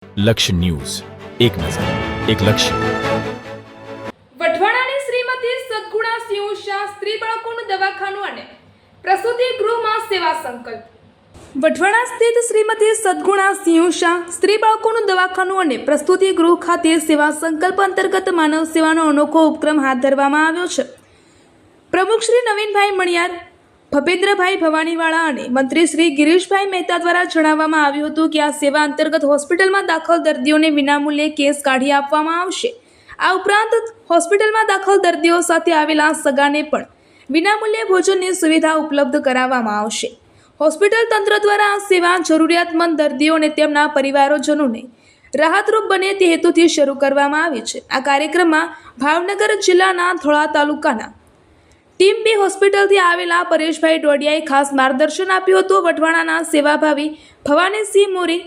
લક્ષ્ય ન્યૂઝ, એક નજર, એક લક્ષ્ય. વઢવાણાની શ્રીમતી સદગુણા સિંહ શાહ સ્ત્રી બાળકોનું દવાખાનું અને પ્રસૂતિ ગૃહમાં સેવા સંકલ્પ. વઢવાણા સ્થિત શ્રીમતી સદગુણા સિંહ શાહ સ્ત્રી બાળકોનું દવાખાનું અને પ્રસૂતિ ગૃહ ખાતે સેવા સંકલ્પ અંતર્ગત માનવ સેવાનો અનોખો ઉપક્રમ હાથ ધરવામાં આવ્યો છે. પ્રમુખ શ્રી નવીનભાઈ મણિયાર, ભપેન્દ્રભાઈ ભવાનીવાળા અને મંત્રી શ્રી ગિરીશભાઈ મહેતા દ્વારા જણાવવામાં આવ્યું હતું કે આ સેવા અંતર્ગત હોસ્પિટલમાં દાખલ દર્દીઓને વિનામૂલ્યે કેસ કાઢી આપવામાં આવશે. આ ઉપરાંત હોસ્પિટલમાં દાખલ દર્દીઓ સાથે આવેલા સગાને પણ વિનામૂલ્યે ભોજનની સુવિધા ઉપલબ્ધ કરાવવામાં આવશે. હોસ્પિટલ તંત્ર દ્વારા આ સેવા જરૂરિયાતમંદ દર્દીઓ અને તેમના પરિવારોજનોને રાહતરૂપ બને તે હેતુથી શરૂ કરવામાં આવી છે. આ કાર્યક્રમમાં ભાવનગર જિલ્લાના ધોળા તાલુકાના ટીમ બી હોસ્પિટલથી આવેલા પરેશભાઈ ડોડિયાએ ખાસ માર્ગદર્શન આપ્યું હતું. વઢવાણાના સેવાભાવી ભવાનીસિંહ મોરી,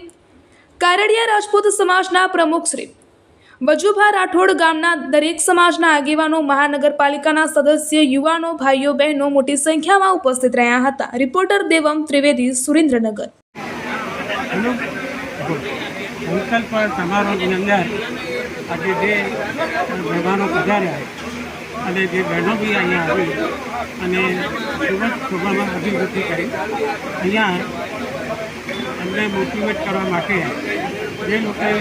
કારડિયા રાજપૂત સમાજના પ્રમુખ શ્રી વજુભા રાઠોડ, ગામના દરેક સમાજના આગેવાનો, મહાનગરપાલિકાના સદસ્ય, યુવાનો, ભાઈઓ બહેનો મોટી સંખ્યામાં ઉપસ્થિત રહ્યા હતા. રિપોર્ટર દેવમ ત્રિવેદી, સુરેન્દ્રનગર. સંકલ્પ સમારોહની અંદર આજે જે મહેમાનો પધાર્યા અને જે બહેનો બી અહીંયા આવી અને ખૂબ જ શોભામાં અભિવૃદ્ધિ કરી, અહીંયા એમને મોટિવેટ કરવા માટે જે લોકોએ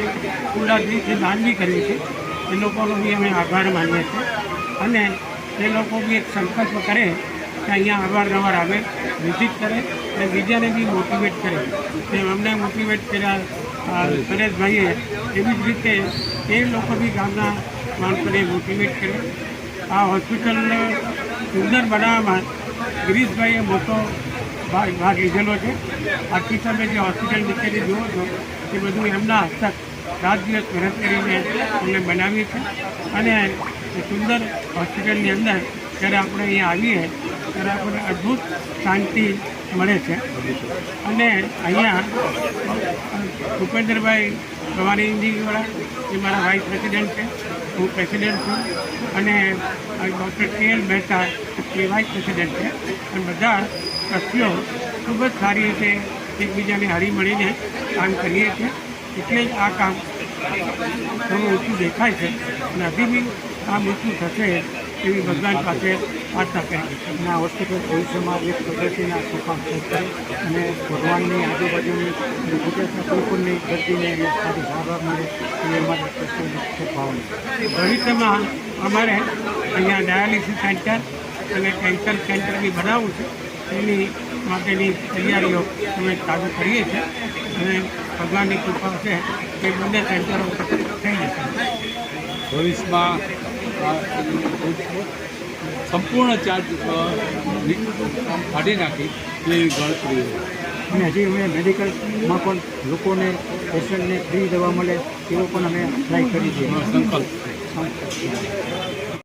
ખુલ્લા દિલથી દાન બી કર્યું છે એ લોકોનો બી અમે આભાર માનીએ છીએ. અને એ લોકો બી એક સંકલ્પ કરે કે અહીંયા અવારનવાર આવે, વિઝિટ કરે અને બીજાને બી મોટિવેટ કરે. તેમ અમને મોટિવેટ કર્યા પરેશભાઈએ, એવી જ રીતે એ લોકો બી ગામના માણસોને મોટિવેટ કરે. આ હોસ્પિટલને સુંદર બનાવવામાં ગિરીશભાઈએ મોટો ભાગ લીધેલો છે. આખી તમે જે હોસ્પિટલ નીચેની જુઓ છો એ બધું એમના હસ્તક રાત દિવસ મહેનત કરીને અમને બનાવી છે. અને એ સુંદર હોસ્પિટલની અંદર જ્યારે આપણે અહીંયા આવીએ ત્યારે આપણને અદ્ભુત શાંતિ મળે છે. અને અહીંયા ભૂપેન્દ્રભાઈ ભવાનીજીવાળા એ મારા વાઇસ પ્રેસિડેન્ટ છે, હું પ્રેસિડેન્ટ છું. અને ડૉક્ટર કે.એલ. મહેતા એ વાઇસ પ્રેસિડેન્ટ છે. અને બધા સભ્યો ખૂબ જ સારી રીતે એકબીજાને હળી મળીને કામ કરીએ છીએ. એટલે જ આ કામ થોડું ઊંચું દેખાય છે અને હજી બી કામ ઊંચું થશે એવી ભગવાન પાસે પ્રાર્થના કરી છે. અને આ હોસ્પિટલ ભવિષ્યમાં એક પ્રગતિના સોપાન થશે અને ભગવાનની આજુબાજુની ગુજરાતના કોઈ પણની દર્દીને સારી સારવાર મળે એ અમારે પ્રશ્ન ભાવના. ભવિષ્યમાં અમારે અહીંયા ડાયાલિસિસ સેન્ટર અને કેન્સર સેન્ટર બી બનાવવું છે. એની માટેની તૈયારીઓ અમે ચાલુ કરીએ છીએ અને ભગવાનની કૃપા છે એ બંને સેન્ટરો થઈ જશે. ભવિષ્યમાં સંપૂર્ણ ચાર્જ કાઢી નાખી એવી ગણતરી. અને હજી અમે મેડિકલમાં પણ લોકોને પેશન્ટને ફ્રી દવા મળે એવો પણ અમે ટ્રાય કરી છે. સંકલ્પ.